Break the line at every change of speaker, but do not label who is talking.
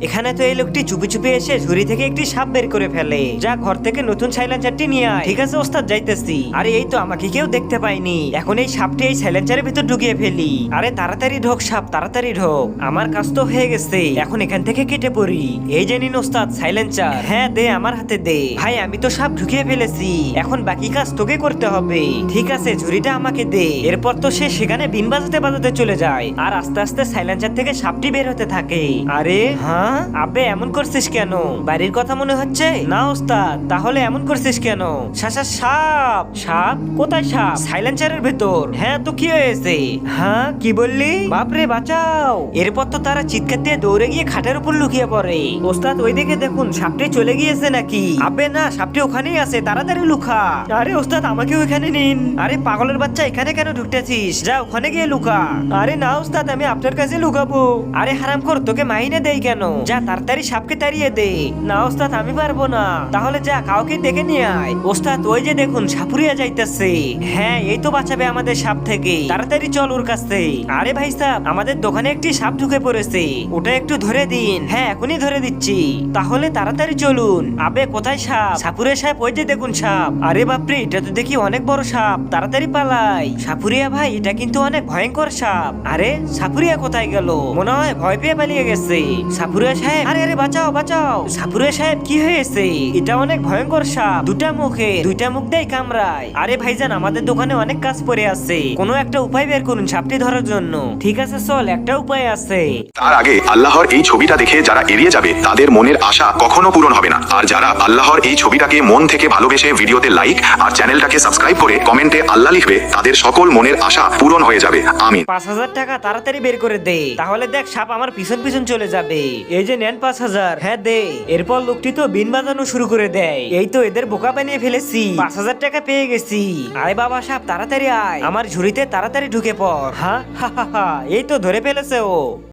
এখানে তো এই লোকটি চুপি চুপি এসে ঝুড়ি থেকে একটি সাপ বের করে ফেলে। যা ঘর থেকে নতুন সাইলেন্সারটি নিয়ে আয়। ঠিক আছে ওস্তাদ, যাইতেছি। আরে এই তো আমাকে কেউ দেখতে পাইনি। এখন এই সাপটি এই সাইলেন্সারের ভিতর ঢুকিয়ে ফেলি। আরে তাড়াতাড়ি ঢোক সাপ, তাড়াতাড়ি ঢোক। আমার কাজ তো হয়ে গেছে, এখন এখান থেকে কেটে পড়ি। এই যে নিন ওস্তাদ সাইলেন্সার। হ্যাঁ দে, আমার হাতে দে। ভাই আমি তো সাপ ঢুকিয়ে ফেলেছি, এখন বাকি কাজ তোকে করতে হবে। ঠিক আছে ঝুড়িটা আমাকে দে। এরপর তো সে সেখানে বিন বাজাতে বাজাতে চলে যায়, আর আস্তে আস্তে সাইলেন্সার থেকে সাপটি বের হতে থাকে। আরে হ্যাঁ আবে, এমন করছিস কেন? বাড়ির কথা মনে হচ্ছে না ওস্তাদ। তাহলে এমন করছিস কেন? সাপ সাপ কোথায়? সাপ সাইলেন্সারের ভেতর। হ্যাঁ তো কি হয়েছে? হ্যাঁ কি বললি? বাপরে বাঁচাও। এরপর তো তারা চিৎকার দিয়ে দৌড়ে গিয়ে খাটের উপর লুকিয়ে পড়ে। ওস্তাদ ওই দিকে দেখুন, সাপটি চলে গিয়েছে নাকি? আবে না, সাপটি ওখানেই আছে, তাড়াতাড়ি লুকা। আরে ওস্তাদ আমাকে ওখানে নিন। আরে পাগলের বাচ্চা, এখানে কেন ঢুকতেছিস? যা ওখানে গিয়ে লুকা। আরে না ওস্তাদ, আমি আপনার কাছে লুকাবো। আরে হারামখোর, তোকে মাইনে দেই কেন? যা তাড়াতাড়ি সাপকে তাড়িয়ে দে। না ওস্তাদ আমি পারবো না। তাহলে যা কাউকে ডেকে নিয়ে আয়। ওস্তাদ ওই যে দেখুন সাপুরিয়া যাইতেছে। হ্যাঁ এই তো বাঁচাবে আমাদের সাপ থেকে, তাড়াতাড়ি চল ওর কাছে। আরে ভাই সাহেব, আমাদের দোকানে একটি সাপ ঢুকে পড়েছে, ওটা একটু ধরে দিন। হ্যাঁ এখনই ধরে দিচ্ছি। তাহলে তাড়াতাড়ি চলুন। আবে কোথায় সাপ? সাপুরিয়া সাহেব ওই যে দেখুন সাপ। আরে বাপরে, এটা তো দেখি অনেক বড় সাপ, তাড়াতাড়ি পালাই। সাপুরিয়া ভাই, এটা কিন্তু অনেক ভয়ঙ্কর সাপ। আরে সাপুরিয়া কোথায় গেল? মনে হয় ভয় পেয়ে পালিয়ে গেছে। সাপুরিয়া সাহেব, আরে আরে বাঁচাও বাঁচাও। সাপুরিয়া সাহেব কি হয়েছে? এটা অনেক ভয়ঙ্কর সাপ, দুটা মুখ দেয় কামড়ায়। আরে ভাইজান, আমাদের দোকানে অনেক কাজ পড়ে আছে, কোনো একটা উপায় বের করুন সাপটি ধরার জন্য। ঠিক আছে চল, একটা উপায় আছে।
তার আগে আল্লাহর এই ছবিটা দেখে যারা এড়িয়ে যাবে তাদের মনের আশা কখনো পূরণ হবে না। আর যারা আল্লাহর এই ছবিটাকে মন থেকে ভালোবেসে ভিডিওতে লাইক আর চ্যানেলটাকে সাবস্ক্রাইব করে কমেন্টে আল্লাহ লিখবে, তাদের সকল মনের আশা পূরণ হয়ে যাবে। আমিন।
5,000 টাকা তাড়াতাড়ি বের করে দে, তাহলে দেখ সাপ আমার পিছন পিছন চলে যাবে। এই যে নেন 5,000। হ্যাঁ দে। এরপর লোকটি তো বিন বাজানো শুরু করে দেয়। এই তো এদের বোকা বানিয়ে ফেলেছি, 5,000 টাকা পেয়ে গেছি। আয় বাবা সাপ, তাড়াতাড়ি আয়, আমার ঝুড়িতে তাড়াতাড়ি ঢুকে পড়। হ্যাঁ এই তো ধরে ফেলেছে ও।